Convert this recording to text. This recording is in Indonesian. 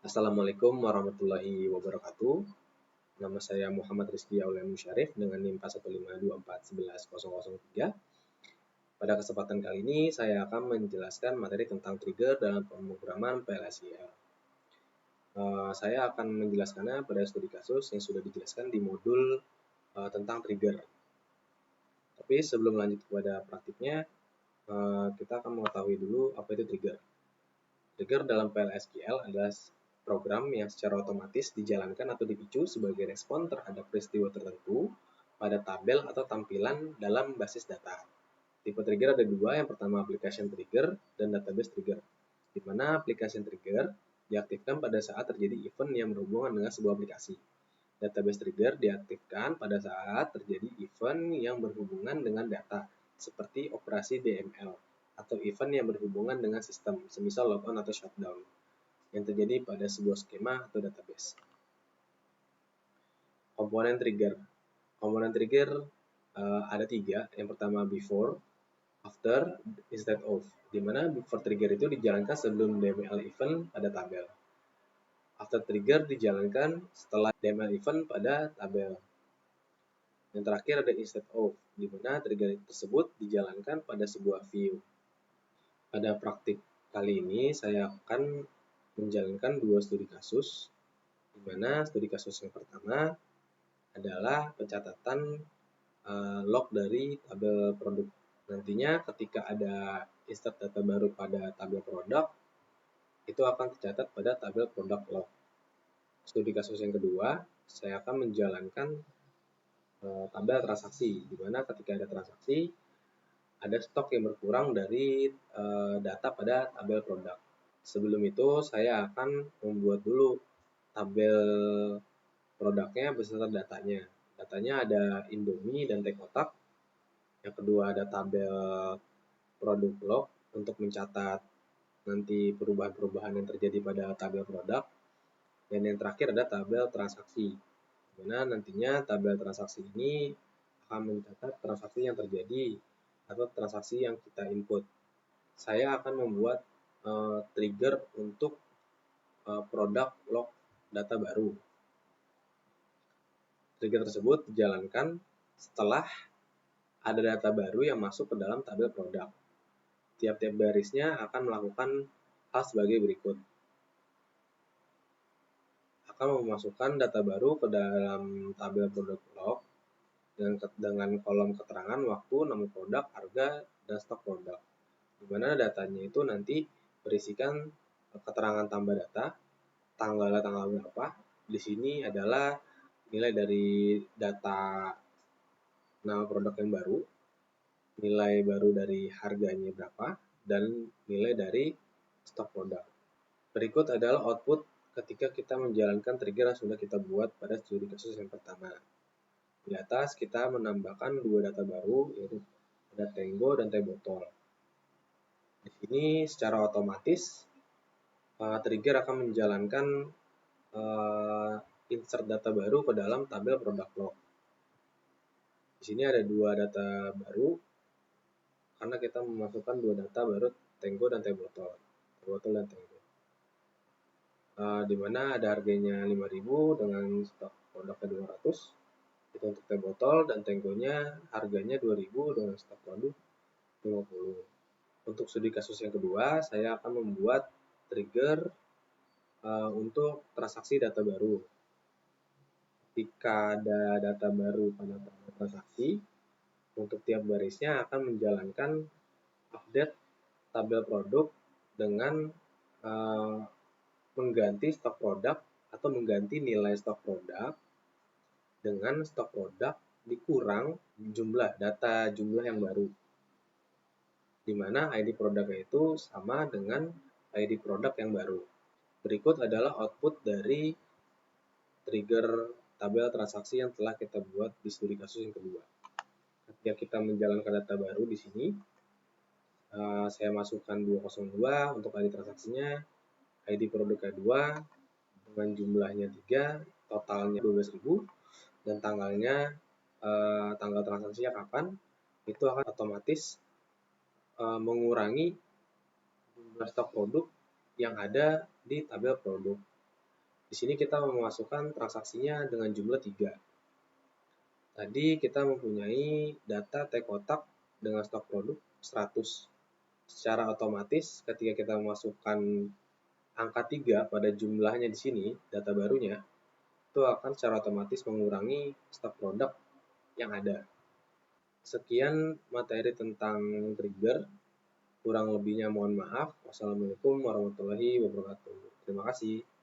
Assalamualaikum warahmatullahi wabarakatuh. Nama saya Muhammad Rizky Aulia Musyarif dengan NIM 15241110003. Pada kesempatan kali ini saya akan menjelaskan materi tentang trigger dalam pemrograman PLSQL. Saya akan menjelaskannya pada studi kasus yang sudah dijelaskan di modul tentang trigger. Tapi sebelum lanjut kepada praktiknya, kita akan mengetahui dulu apa itu trigger. Trigger dalam PLSQL adalah program yang secara otomatis dijalankan atau dipicu sebagai respon terhadap peristiwa tertentu pada tabel atau tampilan dalam basis data. Tipe trigger ada dua, yang pertama application trigger dan database trigger, di mana application trigger diaktifkan pada saat terjadi event yang berhubungan dengan sebuah aplikasi. Database trigger diaktifkan pada saat terjadi event yang berhubungan dengan data, seperti operasi DML, atau event yang berhubungan dengan sistem, semisal logon atau shutdown, yang terjadi pada sebuah skema atau database. Komponen trigger. Komponen trigger ada tiga. Yang pertama before, after, instead of, di mana before trigger itu dijalankan sebelum DML event pada tabel. After trigger dijalankan setelah DML event pada tabel. Yang terakhir ada instead of, di mana trigger tersebut dijalankan pada sebuah view. Pada praktik kali ini saya akan menjalankan dua studi kasus, di mana studi kasus yang pertama adalah pencatatan log dari tabel produk. Nantinya ketika ada insert data baru pada tabel produk, itu akan tercatat pada tabel produk log. Studi kasus yang kedua, saya akan menjalankan tabel transaksi, di mana ketika ada transaksi, ada stok yang berkurang dari data pada tabel produk. Sebelum itu, saya akan membuat dulu tabel produknya beserta datanya. Datanya ada Indomie dan teh kotak. Yang kedua ada tabel produk log untuk mencatat nanti perubahan-perubahan yang terjadi pada tabel produk. Dan yang terakhir ada tabel transaksi, di mana nantinya tabel transaksi ini akan mencatat transaksi yang terjadi atau transaksi yang kita input. Saya akan membuat trigger untuk produk log data baru. Trigger tersebut dijalankan setelah ada data baru yang masuk ke dalam tabel produk. Tiap-tiap barisnya akan melakukan hal sebagai berikut. Akan memasukkan data baru ke dalam tabel produk log dengan kolom keterangan waktu, nama produk, harga, dan stok produk. Di mana datanya itu nanti berisikan keterangan tambah data, tanggal berapa. Di sini adalah nilai dari data nama produk yang baru, nilai baru dari harganya berapa, dan nilai dari stok produk. Berikut adalah output ketika kita menjalankan trigger yang sudah kita buat pada studi kasus yang pertama. Di atas kita menambahkan dua data baru, yaitu ada Tango dan teh botol. Di sini secara otomatis trigger akan menjalankan insert data baru ke dalam tabel produk log. Di sini ada dua data baru karena kita memasukkan dua data baru, Tango dan teh botol dan Tango. Di mana ada harganya 5.000 dengan stok produknya 200. Itu untuk teh botol, dan Tangonya harganya 2.000 dengan stok produk 50. Untuk studi kasus yang kedua, saya akan membuat trigger untuk transaksi data baru. Ketika ada data baru pada transaksi, untuk tiap barisnya akan menjalankan update tabel produk dengan mengganti stok produk atau mengganti nilai stok produk dengan stok produk dikurang jumlah yang baru, di mana ID produknya itu sama dengan ID produk yang baru. Berikut adalah output dari trigger tabel transaksi yang telah kita buat di studi kasus yang kedua. Ketika kita menjalankan data baru di sini, saya masukkan 202 untuk ID transaksinya, ID produknya 2 dengan jumlahnya 3, totalnya 12.000, dan tanggal transaksinya kapan, itu akan otomatis mengurangi jumlah stok produk yang ada di tabel produk. Di sini kita memasukkan transaksinya dengan jumlah 3. Tadi kita mempunyai data tag kotak dengan stok produk 100. Secara otomatis ketika kita memasukkan angka 3 pada jumlahnya di sini, data barunya, itu akan secara otomatis mengurangi stok produk yang ada. Sekian materi tentang trigger. Kurang lebihnya mohon maaf. Wassalamualaikum warahmatullahi wabarakatuh. Terima kasih.